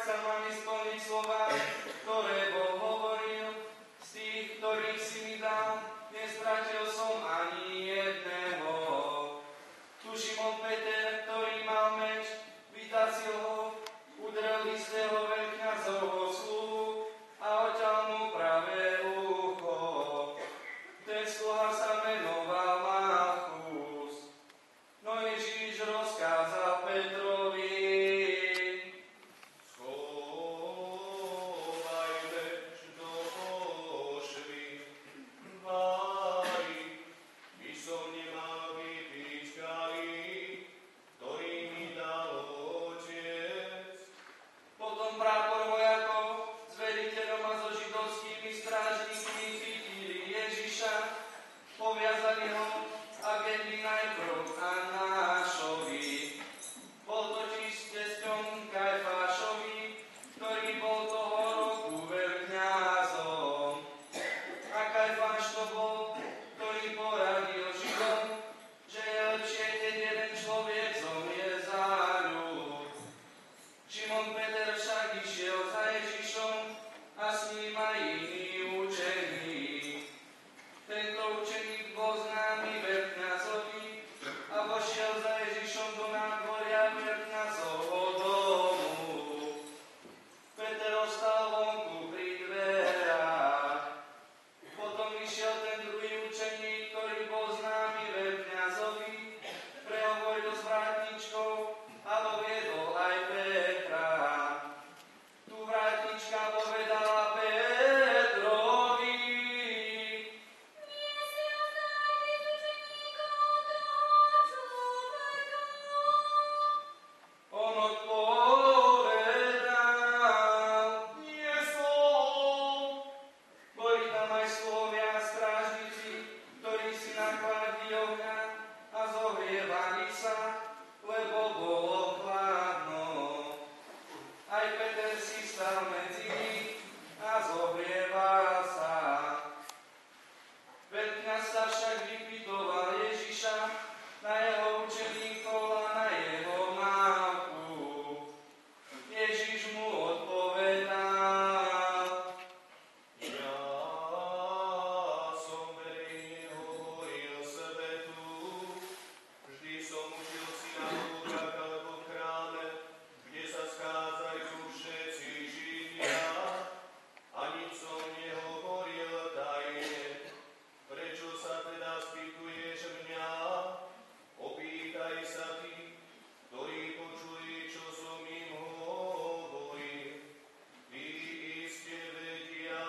sa mám splniť slova, ktoré Boh hovoril. Z tých, ktorých si mi dal, nestratil som ani jedného. Tu Šimon Peter, ktorý mal meč, vytasil ho, udrel istého veľkňazovho sluhu a odťal mu pravé ucho. Ten sluha sa menoval Malchus. No Ježíš rozkázal Petrovi: schovaj meč do pošvy, vaj, by som nemal vypiť kalich, ktorý mi dal Otec. Potom prápor vojakov s veliteľom a so židovskými strážnikmi chytili Ježiša, poviazali ho a viedli najprv k Anášovi. Bol totiž tesťom Kajfášovi, ktorý bol toho roku veľkňazom. A Kajfáš to bol, ktorý poradil Židom, že je lepšie, keď jeden človek zomrie za ľud. Šimon Peter však išiel za Ježišom a s ním aj iný učeník. Tento učeník bol známy veľkňazovi a vošiel za Ježišom do nádvoria veľkňazovho domu. Peter ostal vonku pri dverách. Potom išiel ten druhý učeník, ktorý bol známy veľkňazovi, prehovoril s vrátničkou a doviedol aj Petra. Tu vrátnička povedala Petrovi: on odpovedal: Nie som. boli tam aj sluhovia a strážnici, ktorí si nakladli ohňa a zohrievali sa, lebo bolo chladno. Aj Peter si stal medzi nich a zohrieval sa. Veľkňaz sa však vypytoval Ježiša na jeho učeníkov a na jeho náuku. Ježiš mu odpovedal: Ja som verejne hovoril svetu, vždy som učil v synagógach alebo v chráme, kde sa schádzajú všetci Židia, a nič som nehovoril tajne. Prečo sa teda spýtuješ mňa? Opýtaj sa tých, ktorí počuli, čo som im hovoril. Tí iste vedia,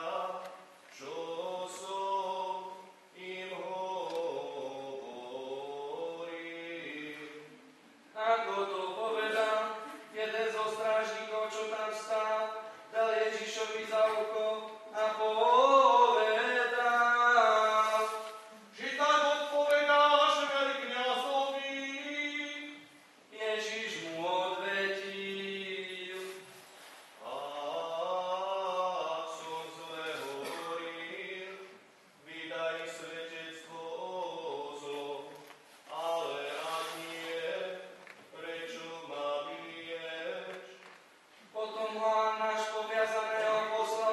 čo som im hovoril. Ako to povedal, jeden zo strážnikov, čo tam stál, dal Ježišovi za ucho a povedal: Či tak odpovedáš veľkňazovi? Ježiš mu odvetil: Ak som zle hovoril, vydaj svedectvo o zlom, ale ak nie, prečo ma biješ? Potom ho Anáš poviazaného poslal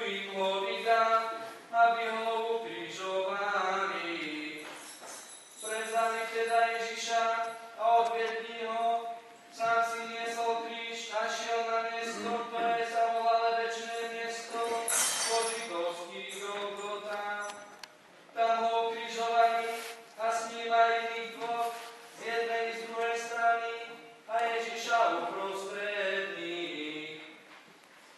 ich vydá, aby ho ukrižovali. Prevzali teda Ježiša a odviedli ho, sám si niesol kríž a šiel na miesto, ktoré sa volá Večné miesto, po židovský Golgota. Tam ho ukrižovali a s ním aj iných dvoch, z jednej i z druhej strany, a Ježiša uprostred nich.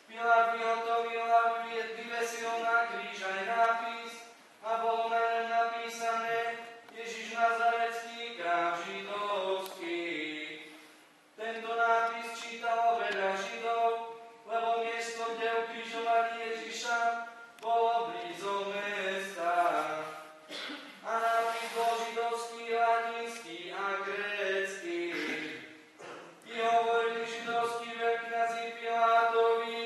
Pilát vyhotovil a vyvesil na kríž aj nápis a bolo na ňom napísané Ježiš Nazarecký, král židovský. Tento nápis čítalo veľa Židov, lebo miesto, kde ukrižovali Ježiša, bolo blízko mesta. A nápis bol židovský, latinský a grécky. I hovorili židovskí veľkňazi Pilátovi: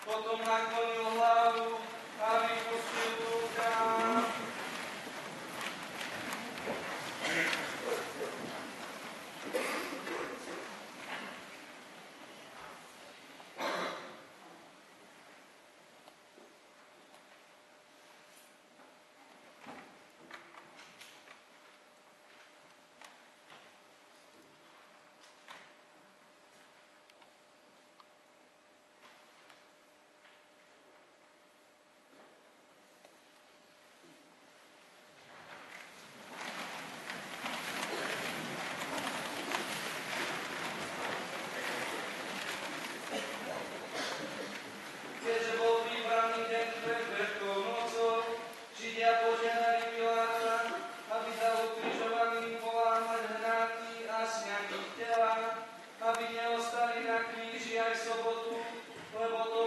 Potom naklonil hlavu a vypustil ducha. Aby neostali na kríži aj sobotu, lebo to